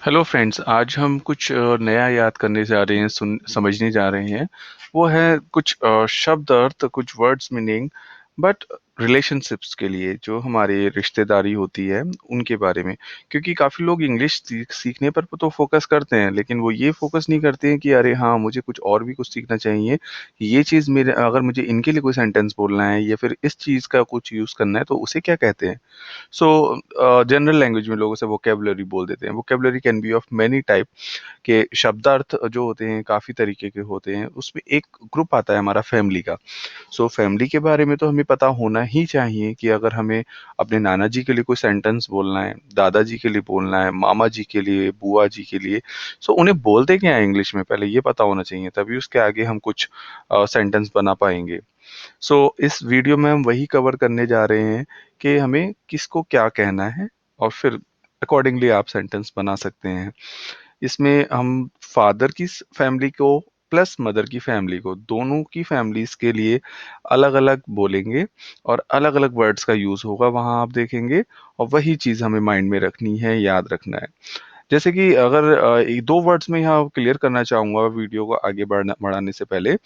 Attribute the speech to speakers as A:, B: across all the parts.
A: Hello friends, आज हम कुछ नया याद करने जा रहे हैं, सुन समझने जा रहे हैं। वो है कुछ शब्द अर्थ, कुछ वर्ड्स मीनिंग, बट रिलेशनशिप्स के लिए जो हमारी रिश्तेदारी होती है उनके बारे में। क्योंकि काफ़ी लोग इंग्लिश सीखने पर तो फोकस करते हैं, लेकिन वो ये फोकस नहीं करते हैं कि अरे हाँ, मुझे कुछ और भी कुछ सीखना चाहिए। ये चीज़ मेरे, अगर मुझे इनके लिए कोई सेंटेंस बोलना है या फिर इस चीज़ का कुछ यूज़ करना है तो उसे क्या कहते हैं। सो जनरल लैंग्वेज में लोगों से वोकेबलरी बोल देते हैं। Vocabulary can be of many type, के शब्दार्थ जो होते हैं काफ़ी तरीके के होते हैं। उसमें एक ग्रुप आता है हमारा फैमिली का। सो फैमिली के बारे में तो हमें पता होना ही चाहिए कि अगर हमें अपने नाना जी के लिए कोई सेंटेंस बोलना है, दादाजी के लिए बोलना है, मामा जी के लिए, बुआ जी के लिए, सो उन्हें बोलते क्या है इंग्लिश में, पहले ये पता होना चाहिए, तभी उसके आगे हम कुछ सेंटेंस बना पाएंगे। इस वीडियो में हम वही कवर करने जा रहे हैं कि हमें किसको क्या कहना है, और फिर अकॉर्डिंगली आप सेंटेंस बना सकते हैं। इसमें हम फादर की फैमिली को प्लस मदर की फैमिली को, दोनों की फैमिलीज के लिए अलग अलग बोलेंगे और अलग अलग वर्ड्स का यूज होगा, वहां आप देखेंगे। और वही चीज हमें माइंड में रखनी है, याद रखना है। जैसे कि अगर दो वर्ड्स में यहाँ क्लियर करना चाहूंगा वीडियो को आगे बढ़ाने से पहले।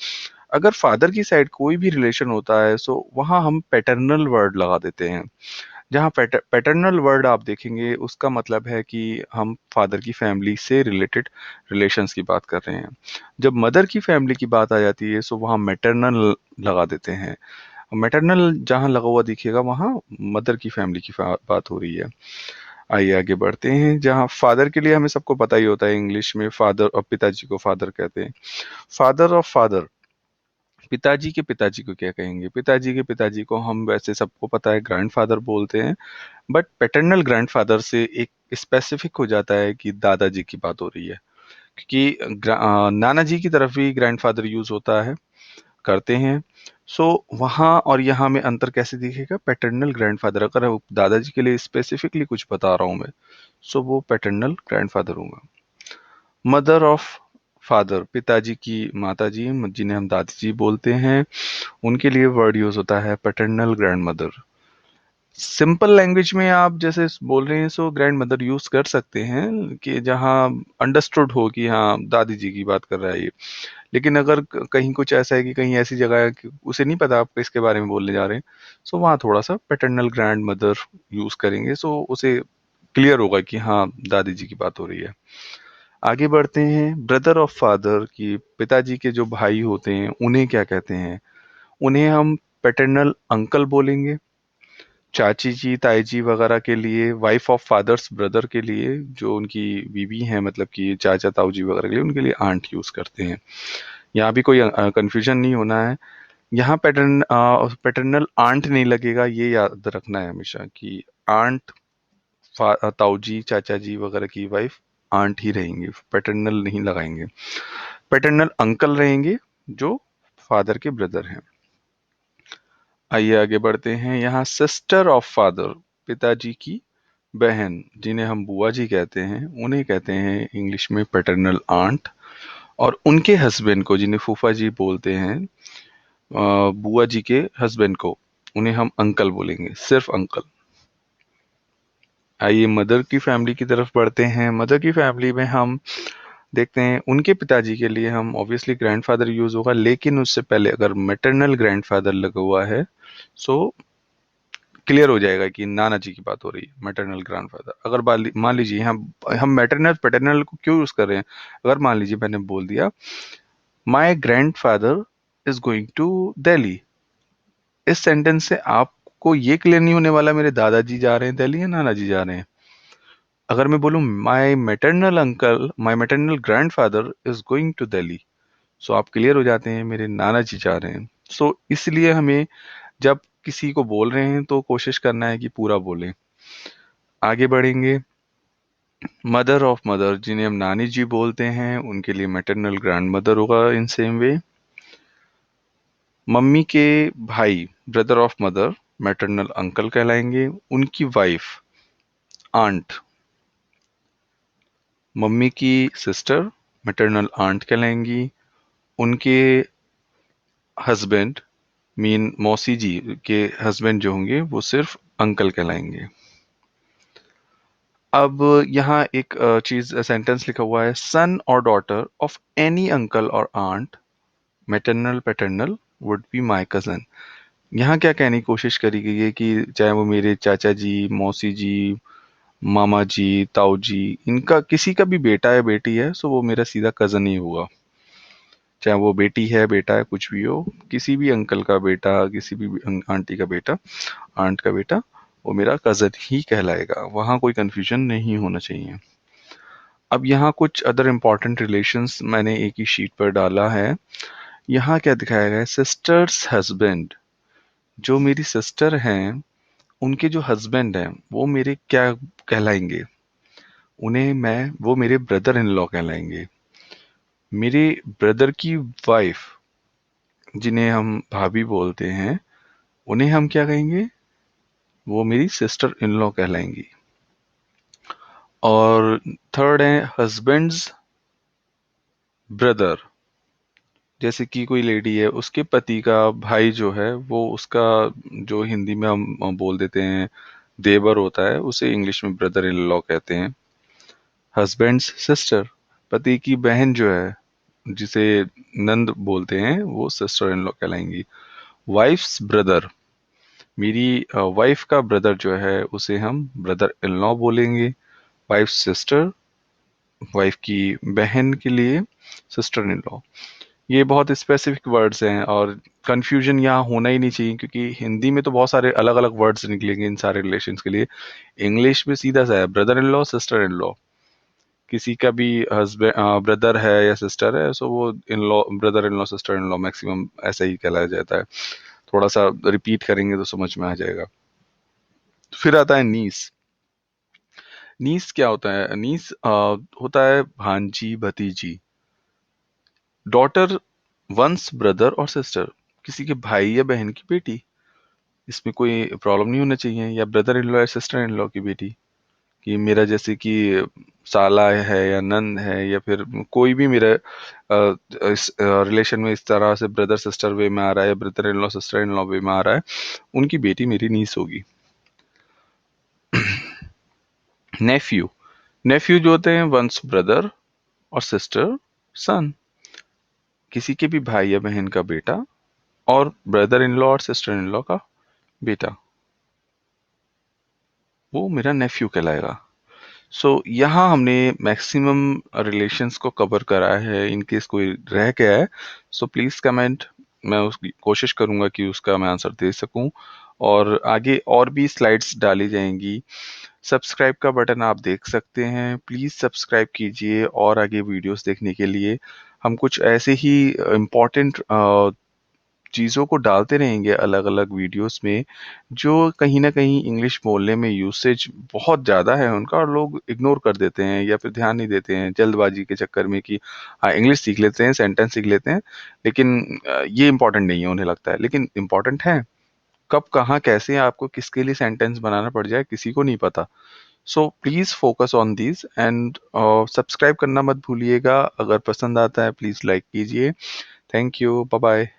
A: अगर फादर की साइड कोई भी रिलेशन होता है, सो वहाँ हम पैटर्नल वर्ड लगा देते हैं। जहाँ पैटर्नल वर्ड आप देखेंगे, उसका मतलब है कि हम फादर की फैमिली से रिलेटेड रिलेशंस की बात कर रहे हैं। जब मदर की फैमिली की बात आ जाती है, सो वहाँ मैटरनल लगा देते हैं। मैटरनल जहाँ लगा हुआ दिखेगा, वहाँ मदर की फैमिली की बात हो रही है। आइए आगे बढ़ते हैं। जहाँ फादर के लिए हमें सबको पता ही होता है, इंग्लिश में फादर और पिताजी को फादर कहते हैं। फादर ऑफ फादर, पिताजी को क्या कहेंगे? पिताजी के पिताजी को हम वैसे सबको पता है ग्रैंडफादर बोलते हैं। बट पैटर्नल ग्रैंडफादर से एक स्पेसिफिक हो जाता है कि दादाजी की बात हो रही है। क्योंकि नाना जी की तरफ भी ग्रैंडफादर यूज होता है, करते हैं। वहाँ और यहाँ में अंतर कैसे दिखेगा? पैटर्नल ग्रैंडफादर, अगर दादाजी के लिए स्पेसिफिकली कुछ बता रहा हूँ मैं, वो पैटर्नल ग्रैंडफादर होगा। मदर ऑफ फादर, पिताजी की माता जी, जिन्हें हम दादी जी बोलते हैं, उनके लिए वर्ड यूज होता है paternal grand mother. Simple language में आप जैसे बोल रहे हैं, ग्रैंड मदर यूज कर सकते हैं कि जहाँ अंडरस्टूड हो कि हाँ, दादी जी की बात कर रहा है ये। लेकिन अगर कहीं कुछ ऐसा है कि कहीं ऐसी जगह है कि उसे नहीं पता आप किसके बारे में बोलने जा रहे हैं, वहाँ थोड़ा सा पैटर्नल ग्रैंड मदर यूज करेंगे, उसे क्लियर होगा कि हाँ, दादी जी की बात हो रही है। आगे बढ़ते हैं। ब्रदर ऑफ फादर, की पिताजी के जो भाई होते हैं उन्हें क्या कहते हैं? उन्हें हम पैटर्नल अंकल बोलेंगे। चाची जी, ताई जी वगैरह के लिए, वाइफ ऑफ फादर्स ब्रदर के लिए, जो उनकी बीवी हैं, मतलब कि चाचा ताऊ जी वगैरह के लिए, उनके लिए आंट यूज करते हैं। यहाँ भी कोई कंफ्यूजन नहीं होना है। यहाँ पैटर्नल आंट नहीं लगेगा, ये याद रखना है हमेशा कि आंट, ताऊ जी, चाचा जी वगैरह की वाइफ आंट ही रहेंगे, पैटर्नल नहीं लगाएंगे। पैटर्नल अंकल रहेंगे, जो फादर के ब्रदर हैं। आइए आगे बढ़ते हैं। यहाँ सिस्टर ऑफ फादर, पिताजी की बहन, जिन्हें हम बुआ जी कहते हैं, उन्हें कहते हैं इंग्लिश में पैटर्नल आंट। और उनके हस्बैंड को, जिन्हें फूफा जी बोलते हैं, बुआ जी के हस्बैंड को, उन्हें हम अंकल बोलेंगे, सिर्फ अंकल। आइए मदर की फैमिली की तरफ बढ़ते हैं। मदर की फैमिली में हम देखते हैं उनके पिताजी के लिए हम ऑब्वियसली ग्रैंडफादर यूज होगा, लेकिन उससे पहले अगर मैटरनल ग्रैंडफादर लगा हुआ है, सो क्लियर हो जाएगा कि नाना जी की बात हो रही है, मैटरनल ग्रैंडफादर। अगर मान लीजिए हम मैटरनल पैटर्नल को क्यों यूज कर रहे हैं? अगर मान लीजिए मैंने बोल दिया my grandfather is going to Delhi, इस सेंटेंस से आपको ये क्लियर नहीं होने वाला मेरे दादाजी जा रहे हैं दिल्ली या नाना जी जा रहे हैं। अगर मैं बोलूं my maternal grandfather is going to Delhi, आप क्लियर हो जाते हैं मेरे नाना जी जा रहे हैं। इसलिए हमें जब किसी को बोल रहे हैं तो कोशिश करना है कि पूरा बोलें। आगे बढ़ेंगे। मदर ऑफ मदर, जिन्हें हम नानी जी बोलते हैं, उनके लिए मैटरनल ग्रैंड मदर होगा इन सेम वे। मम्मी के भाई, brother of mother, maternal uncle कहलाएंगे। उनकी वाइफ, आंट। मम्मी की सिस्टर, मैटरनल आंट कहलाएंगी। उनके हस्बैंड, मीन मौसी जी के हस्बैंड जो होंगे, वो सिर्फ अंकल कहलाएंगे। अब यहाँ एक चीज सेंटेंस लिखा हुआ है, सन और डॉटर ऑफ एनी अंकल और aunt, maternal paternal, would be my cousin. यहाँ क्या कहने की कोशिश करी गई है कि चाहे वो मेरे चाचा जी, मौसी जी, मामा जी, ताऊ जी, इनका किसी का भी बेटा या बेटी है, सो वो मेरा सीधा कजन ही हुआ। चाहे वो बेटी है, बेटा है, कुछ भी हो, किसी भी अंकल का बेटा, किसी भी आंटी का बेटा, आंट का बेटा, वो मेरा कजन ही कहलाएगा। वहाँ कोई कंफ्यूजन नहीं होना चाहिए। अब यहाँ कुछ अदर इम्पोर्टेंट रिलेशंस मैंने एक ही शीट पर डाला है। यहाँ क्या दिखाया गया है, सिस्टर्स हस्बैंड। जो मेरी सिस्टर हैं, उनके जो हस्बैंड हैं, वो मेरे क्या कहलाएंगे? उन्हें मैं वो मेरे ब्रदर इन लॉ कहलाएंगे। मेरे ब्रदर की वाइफ, जिन्हें हम भाभी बोलते हैं, उन्हें हम क्या कहेंगे? वो मेरी सिस्टर इन लॉ कहलाएंगी। और थर्ड है हस्बैंड्स ब्रदर। जैसे कि कोई लेडी है, उसके पति का भाई जो है, वो उसका, जो हिंदी में हम बोल देते हैं देवर होता है, उसे इंग्लिश में ब्रदर इन लॉ कहते हैं। हस्बैंड्स सिस्टर, पति की बहन जो है, जिसे नंद बोलते हैं, वो सिस्टर इन लॉ कहलाएंगी। वाइफ्स ब्रदर, मेरी वाइफ का ब्रदर जो है, उसे हम ब्रदर इन लॉ बोलेंगे। वाइफ सिस्टर, वाइफ की बहन के लिए सिस्टर इन लॉ। ये बहुत स्पेसिफिक वर्ड्स हैं और कंफ्यूजन यहाँ होना ही नहीं चाहिए, क्योंकि हिंदी में तो बहुत सारे अलग अलग वर्ड्स निकलेंगे इन सारे रिलेशंस के लिए। इंग्लिश में सीधा सा है, brother in law, sister in law. किसी का भी हस्बैंड ब्रदर है या सिस्टर है, सो वो in law, brother in law, sister in law, maximum ऐसा ही कहलाया जाता है। थोड़ा सा रिपीट करेंगे तो समझ में आ जाएगा। फिर आता है नीस। नीस क्या होता है? नीस होता है भांजी, भतीजी। डॉटर वंस ब्रदर और सिस्टर, किसी के भाई या बहन की बेटी। इसमें कोई प्रॉब्लम नहीं होना चाहिए। या ब्रदर इन लॉ या सिस्टर इन लॉ की बेटी, कि मेरा जैसे कि साला है या नंद है, या फिर कोई भी मेरा इस रिलेशन में इस तरह से ब्रदर सिस्टर वे में आ रहा है, या brother in law sister in law way में आ रहा है, उनकी बेटी मेरी नीस होगी। नेफ्यू। नेफ्यू जो होते हैं वंस ब्रदर और सिस्टर सन, किसी के भी भाई या बहन का बेटा, और ब्रदर इन लॉ और सिस्टर इन लॉ का बेटा, वो मेरा नेफ्यू कहलाएगा। सो यहाँ हमने मैक्सिमम रिलेशंस को कवर करा है। इन केस कोई रह गया है, सो प्लीज़ कमेंट। मैं उसकी कोशिश करूँगा कि उसका मैं आंसर दे सकूँ। और आगे और भी स्लाइड्स डाली जाएंगी। सब्सक्राइब का बटन आप देख सकते हैं, प्लीज़ सब्सक्राइब कीजिए। और आगे वीडियोस देखने के लिए हम कुछ ऐसे ही इम्पोर्टेंट चीज़ों को डालते रहेंगे अलग अलग वीडियोस में, जो कहीं ना कहीं इंग्लिश बोलने में यूसेज बहुत ज़्यादा है उनका, और लोग इग्नोर कर देते हैं या फिर ध्यान नहीं देते हैं जल्दबाजी के चक्कर में, कि हाँ इंग्लिश सीख लेते हैं, सेंटेंस सीख लेते हैं, लेकिन ये इंपॉर्टेंट नहीं है उन्हें लगता है, लेकिन इंपॉर्टेंट है। कब, कहाँ, कैसे आपको किसके लिए सेंटेंस बनाना पड़ जाए, किसी को नहीं पता। So please focus on these and subscribe करना मत भूलिएगा। अगर पसंद आता है प्लीज़ लाइक कीजिए। Thank you, bye bye.